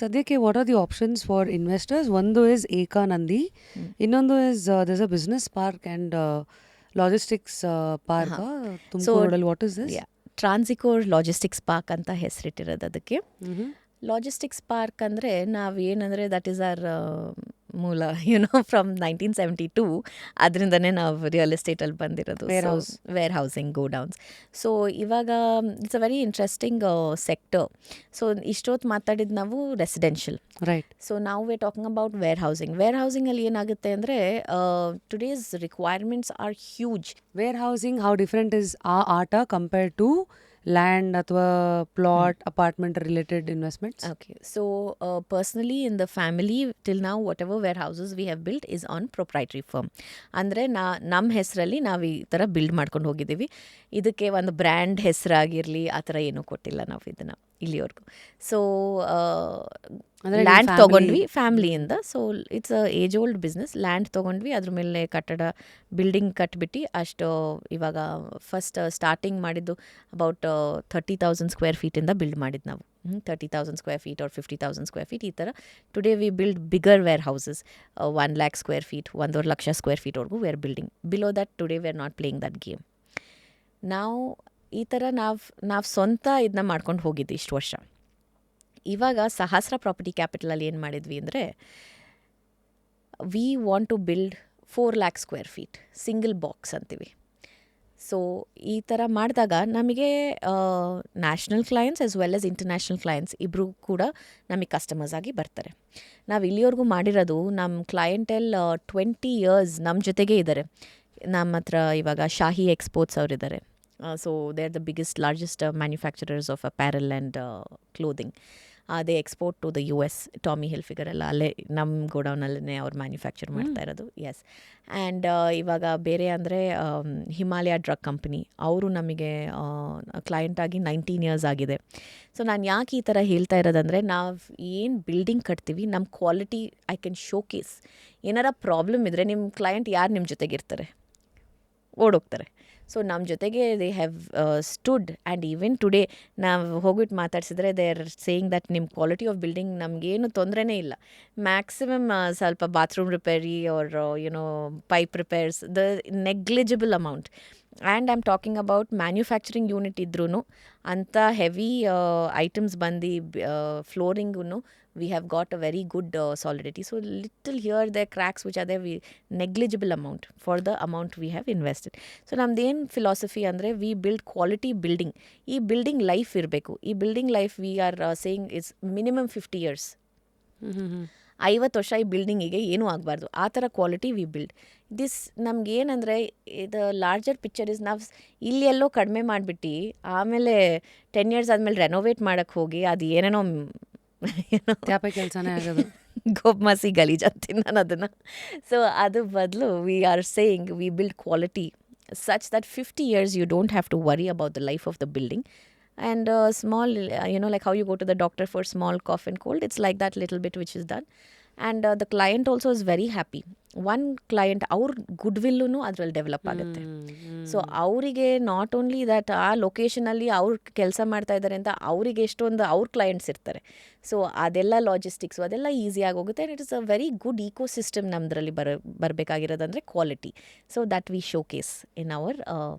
ಸದ್ಯಕ್ಕೆ what are the options for investors? ಒಂದು is ಏಕಾ ನಂದಿ, ಇನ್ನೊಂದು is there's a business park and logistics park ತುಮಕೂರಲ್ಲಿ. What is this? Transcore logistics park ಅಂತ ಹೆಸರಿಟ್ಟಿರೋದು ಅದಕ್ಕೆ. ಲಾಜಿಸ್ಟಿಕ್ಸ್ ಪಾರ್ಕ್ ಅಂದರೆ ನಾವೇನಂದರೆ ದಟ್ ಈಸ್ ಆರ್ ಮೂಲ ಫ್ರಮ್ 1972 ಅದರಿಂದನೇ ನಾವು ರಿಯಲ್ ಎಸ್ಟೇಟಲ್ಲಿ ಬಂದಿರೋದು. Warehousing godowns. ಸೊ ಇವಾಗ it's a very interesting sector. So ಇಷ್ಟೊತ್ತು ಮಾತಾಡಿದ್ದು ನಾವು ರೆಸಿಡೆನ್ಷಿಯಲ್, ರೈಟ್. ಸೊ ನಾವು we talking about warehousing. ವೇರ್ ಹೌಸಿಂಗಲ್ಲಿ ಏನಾಗುತ್ತೆ ಅಂದರೆ today's requirements are huge. Warehousing how different is ಆ ಆಟ ಕಂಪೇರ್ಡ್ ಟು ಲ್ಯಾಂಡ್ ಅಥವಾ plot apartment related investments? Okay, so personally in the family till now whatever warehouses we have built is on proprietary firm. ಅಂದರೆ ನಮ್ಮ ಹೆಸರಲ್ಲಿ ನಾವು ಈ ಥರ build ಮಾಡ್ಕೊಂಡು ಹೋಗಿದ್ದೀವಿ. ಇದಕ್ಕೆ ಒಂದು ಬ್ರ್ಯಾಂಡ್ ಹೆಸರಾಗಿರಲಿ ಆ ಥರ ಏನೂ ಕೊಟ್ಟಿಲ್ಲ ನಾವು ಇದನ್ನು ಇಲ್ಲಿವರೆಗೂ. ಸೊ ಲ್ಯಾಂಡ್ ತೊಗೊಂಡ್ವಿ ಫ್ಯಾಮ್ಲಿಯಿಂದ. So it's a age old business. Land ತೊಗೊಂಡ್ವಿ, ಅದ್ರ ಮೇಲೆ ಕಟ್ಟಡ ಬಿಲ್ಡಿಂಗ್ ಕಟ್ಬಿಟ್ಟು ಅಷ್ಟು ಇವಾಗ ಫಸ್ಟ್ ಸ್ಟಾರ್ಟಿಂಗ್ ಮಾಡಿದ್ದು ಅಬೌಟ್ 30,000 ಸ್ಕ್ವೇರ್ ಫೀಟಿಂದ ಬಿಲ್ಡ್ ಮಾಡಿದ್ದು ನಾವು. 30,000 square feet or 50,000 square feet ಈ ಥರ. Today we build bigger warehouses, 1 lakh square feet, 1.5 lakh square ಫೀಟ್ವರೆಗೂ ware building. Below that today we are not playing that game. ನಾವು ಈ ಥರ ನಾವು ಸ್ವಂತ ಇದನ್ನ ಮಾಡ್ಕೊಂಡು ಹೋಗಿದ್ದು ಇಷ್ಟು ವರ್ಷ. ಇವಾಗ ಸಹಸ್ರ ಪ್ರಾಪರ್ಟಿ ಕ್ಯಾಪಿಟಲಲ್ಲಿ ಏನು ಮಾಡಿದ್ವಿ ಅಂದರೆ we want to build 4 lakh square feet single box ಅಂತೀವಿ. ಸೊ ಈ ಥರ ಮಾಡಿದಾಗ ನಮಗೆ national clients as well as international clients ಇಬ್ಬರು ಕೂಡ ನಮಗೆ ಕಸ್ಟಮರ್ಸ್ ಆಗಿ ಬರ್ತಾರೆ. ನಾವು ಇಲ್ಲಿವರೆಗೂ ಮಾಡಿರೋದು ನಮ್ಮ ಕ್ಲೈಂಟೆಲ್ 20 years ನಮ್ಮ ಜೊತೆಗೇ ಇದ್ದಾರೆ. ನಮ್ಮ ಹತ್ರ ಇವಾಗ ಶಾಹಿ ಎಕ್ಸ್ಪೋರ್ಟ್ಸ್ ಅವರಿದ್ದಾರೆ. So they are the biggest largest manufacturers of apparel and clothing. They export to the US. Tommy Hilfiger ಎಲ್ಲ ಅಲ್ಲೇ ನಮ್ಮ ಗೋಡೌನಲ್ಲೇ ಅವ್ರು ಮ್ಯಾನುಫ್ಯಾಕ್ಚರ್ ಮಾಡ್ತಾ ಇರೋದು. ಎಸ್. ಆ್ಯಂಡ್ ಇವಾಗ ಬೇರೆ ಅಂದರೆ ಹಿಮಾಲಯ ಡ್ರಗ್ ಕಂಪ್ನಿ, ಅವರು ನಮಗೆ ಕ್ಲೈಂಟಾಗಿ 19 years ಆಗಿದೆ. ಸೊ ನಾನು ಯಾಕೆ ಈ ಥರ ಹೇಳ್ತಾ ಇರೋದಂದರೆ ನಾವು ಏನು ಬಿಲ್ಡಿಂಗ್ ಕಟ್ತೀವಿ ನಮ್ಮ ಕ್ವಾಲಿಟಿ ಐ ಕ್ಯಾನ್ ಶೋಕೇಸ್. ಏನಾರ ಪ್ರಾಬ್ಲಮ್ ಇದ್ದರೆ ನಿಮ್ಮ ಕ್ಲೈಂಟ್ ಯಾರು ನಿಮ್ಮ ಜೊತೆಗಿರ್ತಾರೆ? ಓಡೋಗ್ತಾರೆ. ಸೊ ನಮ್ಮ ಜೊತೆಗೆ they have stood and even today ನಾವು ಹೋಗ್ಬಿಟ್ಟು ಮಾತಾಡ್ಸಿದ್ರೆ ದೇ ಆರ್ ಸೇಯಿಂಗ್ ದಟ್ ನಿಮ್ಮ ಕ್ವಾಲಿಟಿ ಆಫ್ ಬಿಲ್ಡಿಂಗ್ ನಮಗೇನು ತೊಂದರೆನೇ ಇಲ್ಲ. ಮ್ಯಾಕ್ಸಿಮಮ್ ಸ್ವಲ್ಪ ಬಾತ್ರೂಮ್ ರಿಪೇರಿ or pipe repairs, the negligible amount. And I am talking about manufacturing unit ಇದ್ರೂ ಅಂಥ ಹೆವಿ ಐಟಮ್ಸ್ ಬಂದು ಫ್ಲೋರಿಂಗೂ we have got a very good solidity. So little here there cracks which are there, we negligible amount for the amount we have invested. So ನಮ್ದೇನು philosophy ಅಂದರೆ we build quality building. ಈ building life ಇರಬೇಕು. ಈ building life we are saying is minimum 50 years. 50 ವರ್ಷ ಈ ಬಿಲ್ಡಿಂಗಿಗೆ ಏನೂ ಆಗಬಾರ್ದು. ಆ ಥರ ಕ್ವಾಲಿಟಿ ವಿ ಬಿಲ್ಡ್ ದಿಸ್. ನಮಗೇನಂದರೆ ಇದು ಲಾರ್ಜರ್ ಪಿಕ್ಚರ್ ಇಸ್ ನಾವು ಇಲ್ಲಿ ಎಲ್ಲೋ ಕಡಿಮೆ ಮಾಡಿಬಿಟ್ಟು ಆಮೇಲೆ 10 years ಆದಮೇಲೆ ರೆನೋವೇಟ್ ಮಾಡೋಕ್ಕೆ ಹೋಗಿ ಅದು ಏನೇನೋ ಕೆಲಸನೇ ಆಗೋದು. ಗೊಬ್ಬಸಿ ಗಲೀಜ್ ಅಂತೀನಿ ನಾನು ಅದನ್ನು. ಸೊ ಅದ್ರ ಬದಲು we are saying we build quality such that 50 years you don't have to worry about the life of the building. And small, like how you go to the doctor for small cough and cold, it's like that little bit which is done. And the client also is very happy. One client ಅವ್ರ good ವಿಲ್ಲೂ ಅದರಲ್ಲಿ develop ಆಗುತ್ತೆ. So ಅವರಿಗೆ not only that ಆ ಲೊಕೇಶನಲ್ಲಿ ಅವ್ರು ಕೆಲಸ ಮಾಡ್ತಾ ಇದ್ದಾರೆ ಅಂತ ಅವರಿಗೆ ಎಷ್ಟೊಂದು ಅವ್ರ ಕ್ಲೈಂಟ್ಸ್ ಇರ್ತಾರೆ. ಸೊ ಅದೆಲ್ಲ ಲಾಜಿಸ್ಟಿಕ್ಸು ಅದೆಲ್ಲ ಈಸಿಯಾಗಿ ಹೋಗುತ್ತೆ. And it is a very good ecosystem ನಮ್ಮದ್ರಲ್ಲಿ ಬರಬೇಕಾಗಿರೋದಂದರೆ quality. So that we showcase in our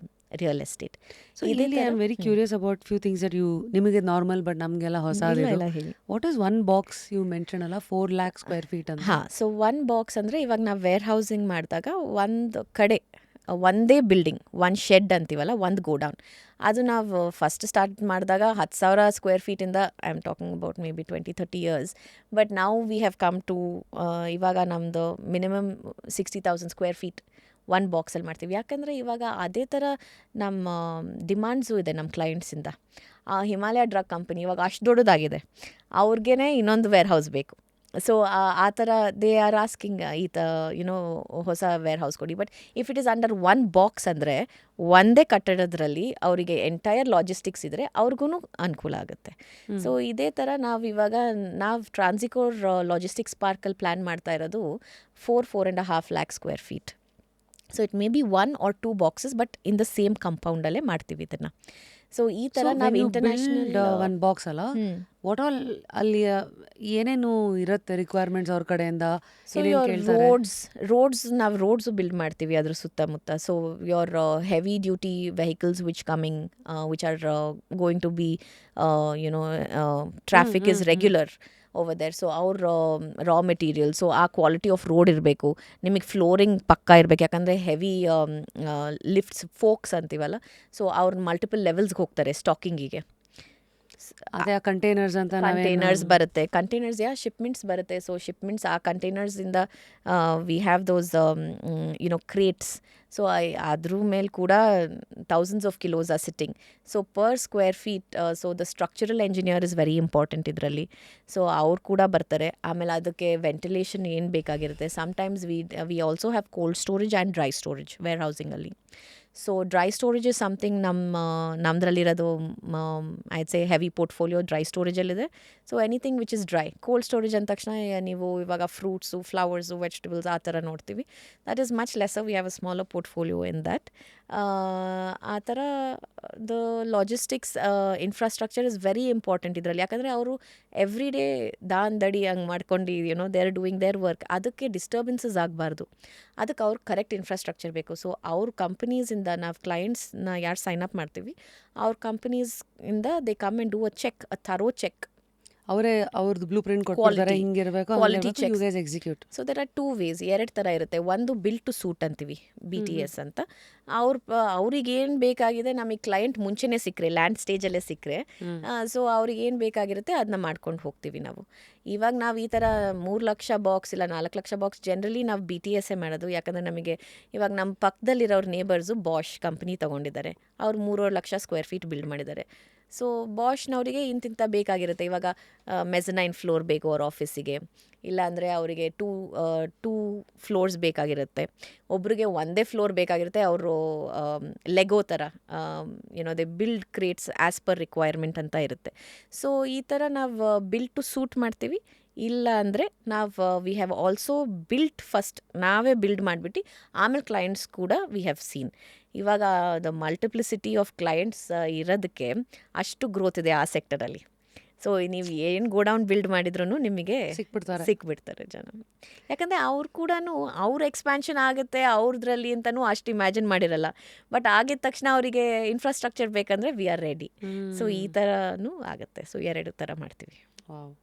real estate. So ಇಲ್ಲಿ I am very curious about few things that ನಿಮಗೆ ನಾರ್ಮಲ್ ಬಟ್ ನಮಗೆಲ್ಲ ಹೊಸದು. What is one box you mention ಅಲ್ಲ 4 lakh square feet ಅಂತ? ಹಾಂ. So 1 box ಅಂದರೆ ಇವಾಗ ನಾವು ವೇರ್ ಹೌಸಿಂಗ್ ಮಾಡಿದಾಗ ಒಂದು ಕಡೆ ಒಂದೇ ಬಿಲ್ಡಿಂಗ್, ಒಂದು ಶೆಡ್ ಅಂತೀವಲ್ಲ, ಒಂದು ಗೋಡೌನ್, ಅದು ನಾವು ಫಸ್ಟ್ ಸ್ಟಾರ್ಟ್ ಮಾಡಿದಾಗ 10,000 ಸ್ಕ್ವೇರ್ ಫೀಟಿಂದ I am talking about maybe 20-30 years. But ನಾವು ವಿ ಹ್ಯಾವ್ ಕಮ್ ಟು ಇವಾಗ ನಮ್ಮದು ಮಿನಿಮಮ್ 60,000 ಸ್ಕ್ವೇರ್ ಫೀಟ್ ಒಂದು ಬಾಕ್ಸಲ್ಲಿ ಮಾಡ್ತೀವಿ. ಯಾಕಂದರೆ ಇವಾಗ ಅದೇ ಥರ ನಮ್ಮ ಡಿಮಾಂಡ್ಸು ಇದೆ ನಮ್ಮ ಕ್ಲೈಂಟ್ಸಿಂದ. ಹಿಮಾಲಯ ಡ್ರಗ್ ಕಂಪನಿ ಇವಾಗ ಅಷ್ಟು ದೊಡ್ಡದಾಗಿದೆ, ಅವ್ರಿಗೇ ಇನ್ನೊಂದು ವೇರ್ ಹೌಸ್ ಬೇಕು. ಸೊ ಆ ಥರ ದೇ ಆರ್ ಆಸ್ಕಿಂಗ್ ಈ ಹೊಸ ವೇರ್ ಹೌಸ್ ಕೊಡಿ. But if it is under 1 box ಅಂದರೆ ಒಂದೇ ಕಟ್ಟಡದ್ರಲ್ಲಿ ಅವರಿಗೆ ಎಂಟೈರ್ ಲಾಜಿಸ್ಟಿಕ್ಸ್ ಇದ್ದರೆ ಅವ್ರಿಗೂ ಅನುಕೂಲ ಆಗುತ್ತೆ. ಸೊ ಇದೇ ಥರ ನಾವು ಟ್ರಾನ್ಸಿಕೋರ್ ಲಾಜಿಸ್ಟಿಕ್ಸ್ ಪಾರ್ಕಲ್ಲಿ ಪ್ಲ್ಯಾನ್ ಮಾಡ್ತಾ ಇರೋದು 4.5 lakh square feet. So it may be 1 or 2 boxes but in the same ಕಂಪೌಂಡಲ್ಲೇ ಮಾಡ್ತೀವಿ ಇದನ್ನು. ಸೊ ಈ ಥರ ನಾವು ಇಂಟರ್ನ್ಯಾಷನಲ್ ಒನ್ ಬಾಕ್ಸ್ ಅಲ್ಲ, ವಾಟ್ ಆಲ್ ಅಲ್ಲಿ ಏನೇನು ಇರುತ್ತೆ ರಿಕ್ವೈರ್ಮೆಂಟ್ಸ್ ಅವ್ರ ಕಡೆಯಿಂದ? ಸೊ ಏನೇನು ಯೋರ್ ಕೇಳ್ತಾರೆ? ರೋಡ್ಸ್ ನಾವು ರೋಡ್ಸು ಬಿಲ್ಡ್ ಮಾಡ್ತೀವಿ ಅದ್ರ ಸುತ್ತಮುತ್ತ. So your heavy duty vehicles which coming which are going to be you know traffic is regular over there. So ಅವ್ರ ರಾ ಮೆಟೀರಿಯಲ್, ಸೊ ಆ ಕ್ವಾಲಿಟಿ ಆಫ್ ರೋಡ್ ಇರಬೇಕು. ನಿಮಗೆ ಫ್ಲೋರಿಂಗ್ ಪಕ್ಕಾ ಇರಬೇಕು, ಯಾಕಂದರೆ ಹೆವಿ ಲಿಫ್ಟ್ಸ್ ಫೋಕ್ಸ್ ಅಂತೀವಲ್ಲ, ಸೊ ಅವ್ರು ಮಲ್ಟಿಪಲ್ ಲೆವೆಲ್ಸ್ಗೆ ಹೋಗ್ತಾರೆ ಸ್ಟಾಕಿಂಗಿಗೆ. ಅದೇ ಕಂಟೈನರ್ಸ್ ಅಂತ ಕಂಟೈನರ್ಸ್ ಬರುತ್ತೆ, ಕಂಟೈನರ್ಸ್ ಶಿಪ್ಮೆಂಟ್ಸ್ ಬರುತ್ತೆ. ಸೊ ಶಿಪ್ಮೆಂಟ್ಸ್ ಆ ಕಂಟೈನರ್ಸಿಂದ we have those crates. So ಅದ್ರ ಮೇಲೆ ಕೂಡ thousands of kilos are sitting. So per square feet, so the structural engineer is very important ಇದರಲ್ಲಿ. ಸೊ ಅವ್ರು ಕೂಡ ಬರ್ತಾರೆ. ಆಮೇಲೆ ಅದಕ್ಕೆ ವೆಂಟಿಲೇಷನ್ ಏನು ಬೇಕಾಗಿರುತ್ತೆ. Sometimes we also have cold storage and dry storage ವೇರ್ ಹೌಸಿಂಗಲ್ಲಿ. So dry storage is something ನಮ್ಮದ್ರಲ್ಲಿರೋದು I'd say heavy portfolio dry ಸ್ಟೋರೇಜಲ್ಲಿದೆ. So anything which is dry. Cold storage ಅಂದ ತಕ್ಷಣ ನೀವು ಇವಾಗ ಫ್ರೂಟ್ಸು, ಫ್ಲವರ್ಸು, ವೆಜಿಟೇಬಲ್ಸ್ ಆ ಥರ ನೋಡ್ತೀವಿ. That is much lesser. We have a smaller portfolio in that. ಆ ಥರ the logistics infrastructure is very important ಇದರಲ್ಲಿ. ಯಾಕಂದರೆ ಅವರು ಎವ್ರಿ ಡೇ ದಡಿ ಹಂಗೆ ಮಾಡ್ಕೊಂಡು they are doing their work. ಅದಕ್ಕೆ ಡಿಸ್ಟರ್ಬೆನ್ಸಸ್ ಆಗಬಾರ್ದು. ಅದಕ್ಕೆ ಅವ್ರಿಗೆ ಕರೆಕ್ಟ್ ಇನ್ಫ್ರಾಸ್ಟ್ರಕ್ಚರ್ ಬೇಕು. ಸೊ ಅವ್ರ ಕಂಪನೀಸಿಂದ ನಾವು ಕ್ಲೈಂಟ್ಸ್ನ ಯಾರು ಸೈನ್ ಅಪ್ ಮಾಡ್ತೀವಿ, ಅವ್ರ ಕಂಪನೀಸಿಂದ they come and do a thorough check. ಅವರೇ ಅವ್ರದ್ದು ಬ್ಲೂ ಪ್ರಿಂಟ್ ಕೊಡ್ತಾರೆ, ಹಿಂಗಿರಬೇಕು, quality check. You guys execute. So there are 2 ways. 2 ಥರ ಇರುತ್ತೆ. ಒಂದು ಬಿಲ್ಡ್ ಟು ಸೂಟ್ ಅಂತೀವಿ, BTS ಅಂತ. ಅವ್ರಿಗೆ ಏನು ಬೇಕಾಗಿದೆ, ನಮಗೆ ಕ್ಲೈಂಟ್ ಮುಂಚೆನೇ ಸಿಕ್ಕರೆ, ಲ್ಯಾಂಡ್ ಸ್ಟೇಜಲ್ಲೇ ಸಿಕ್ಕರೆ, ಸೊ ಅವ್ರಿಗೆ ಏನು ಬೇಕಾಗಿರುತ್ತೆ ಅದನ್ನ ಮಾಡ್ಕೊಂಡು ಹೋಗ್ತೀವಿ ನಾವು. ಇವಾಗ ನಾವು ಈ ಥರ 3 ಲಕ್ಷ ಬಾಕ್ಸ್ ಇಲ್ಲ 4 ಲಕ್ಷ ಬಾಕ್ಸ್ ಜನರಲಿ ನಾವು BTS ಮಾಡೋದು. ಯಾಕಂದರೆ ನಮಗೆ ಇವಾಗ ನಮ್ಮ ಪಕ್ಕದಲ್ಲಿರೋರು ನೇಬರ್ಸು ಬಾಷ್ ಕಂಪ್ನಿ ತೊಗೊಂಡಿದ್ದಾರೆ. ಅವ್ರು 3.5 ಲಕ್ಷ ಸ್ಕ್ವೇರ್ ಫೀಟ್ ಬಿಲ್ಡ್ ಮಾಡಿದ್ದಾರೆ. ಸೊ ಬಾಷ್ನವರಿಗೆ ಇಂತಿಂಥ ಬೇಕಾಗಿರುತ್ತೆ. ಇವಾಗ ಮೆಝನೈನ್ ಫ್ಲೋರ್ ಬೇಕು ಅವ್ರ ಆಫೀಸಿಗೆ, ಇಲ್ಲಾಂದರೆ ಅವರಿಗೆ ಟೂ ಫ್ಲೋರ್ಸ್ ಬೇಕಾಗಿರುತ್ತೆ. ಒಬ್ರಿಗೆ ಒಂದೇ ಫ್ಲೋರ್ ಬೇಕಾಗಿರುತ್ತೆ. ಅವರು ಲೆಗೋ ಥರ they build creates as per requirement ಅಂತ ಇರುತ್ತೆ. ಸೊ ಈ ಥರ ನಾವು ಬಿಲ್ಡ್ ಟು ಸೂಟ್ ಮಾಡ್ತೀವಿ. ಇಲ್ಲ ಅಂದರೆ ನಾವು we have also built first, ನಾವೇ ಬಿಲ್ಡ್ ಮಾಡಿಬಿಟ್ಟು ಆಮೇಲೆ ಕ್ಲೈಂಟ್ಸ್ ಕೂಡ ವಿ ಹ್ಯಾವ್ ಸೀನ್. ಇವಾಗ ದ ಮಲ್ಟಿಪ್ಲಿಸಿಟಿ ಆಫ್ ಕ್ಲೈಂಟ್ಸ್ ಇರೋದಕ್ಕೆ ಅಷ್ಟು ಗ್ರೋತ್ ಇದೆ ಆ ಸೆಕ್ಟರಲ್ಲಿ. ಸೊ ನೀವು ಏನು ಗೋಡೌನ್ ಬಿಲ್ಡ್ ಮಾಡಿದ್ರೂ ನಿಮಗೆ ಸಿಕ್ಬಿಡ್ತಾರೆ ಜನ. ಯಾಕಂದರೆ ಅವ್ರು ಕೂಡ ಅವ್ರ ಎಕ್ಸ್ಪ್ಯಾನ್ಷನ್ ಆಗುತ್ತೆ ಅವ್ರದ್ರಲ್ಲಿ ಅಂತಲೂ ಅಷ್ಟು ಇಮ್ಯಾಜಿನ್ ಮಾಡಿರಲ್ಲ. ಬಟ್ ಆಗಿದ ತಕ್ಷಣ ಅವರಿಗೆ ಇನ್ಫ್ರಾಸ್ಟ್ರಕ್ಚರ್ ಬೇಕಂದರೆ ವಿ ಆರ್ ರೆಡಿ. ಸೊ ಈ ಥರನೂ ಆಗುತ್ತೆ. ಸೊ 2 ಥರ ಮಾಡ್ತೀವಿ. ವಾವ್.